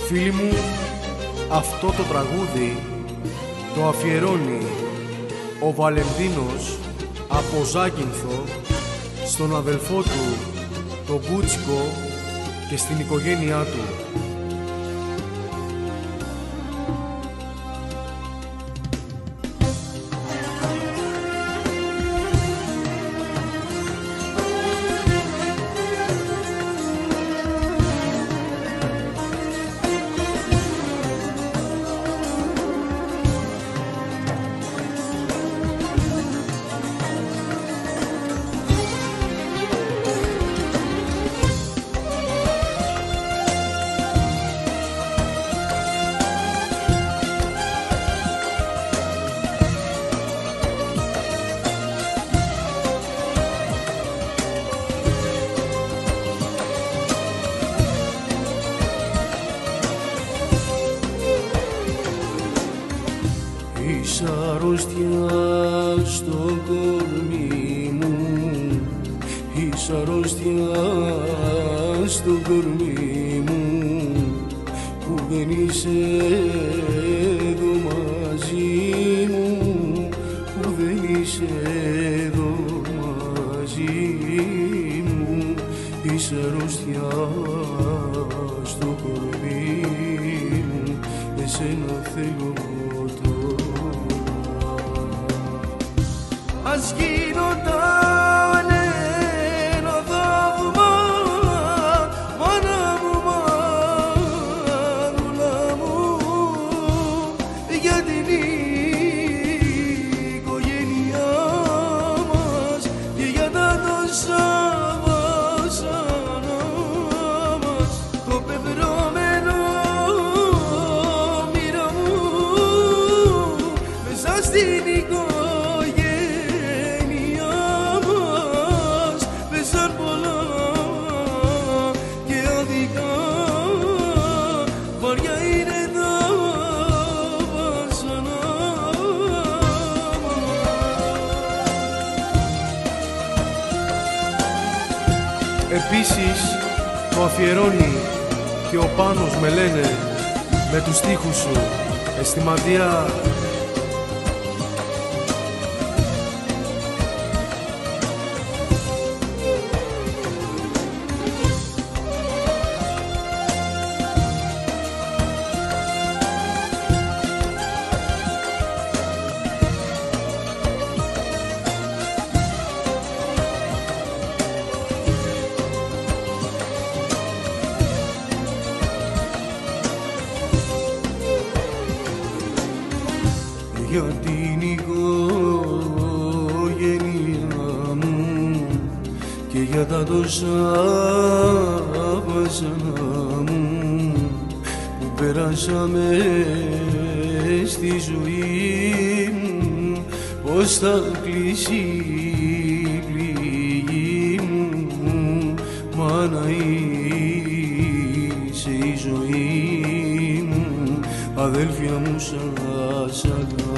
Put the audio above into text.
Φίλοι μου, αυτό το τραγούδι το αφιερώνει ο Βαλεντίνος από Ζάκυνθο στον αδελφό του, τον Μπούτσικο, και στην οικογένειά του. Είσαι αρρώστια στο κορμί μου, είσαι αρρώστια στο κορμί μου, που δεν είσαι εδώ μαζί μου, που δεν είσαι εδώ μαζί μου. Είσαι αρρώστια στο κορμί μου, εσένα θέλω τώρα. Ας γίνονταν ένα θαύμα, μάνα μου, μανούλα μου, για την οικογένειά μας και για τα τόσα βασανά μας. Το πεπρωμένο μοίρα μου μέσα στην οικογένεια Επίσης το αφιερώνει και ο Πάνος με λένε με τους στίχους σου, αισθηματία. Για την οικογένειά μου και για τα τόσα βασανά μου που περάσαμε στη ζωή μου, πως θα κλείσει η πληγή μου, μάνα είσαι η ζωή μου, αδέλφια μου σας αγαπώ.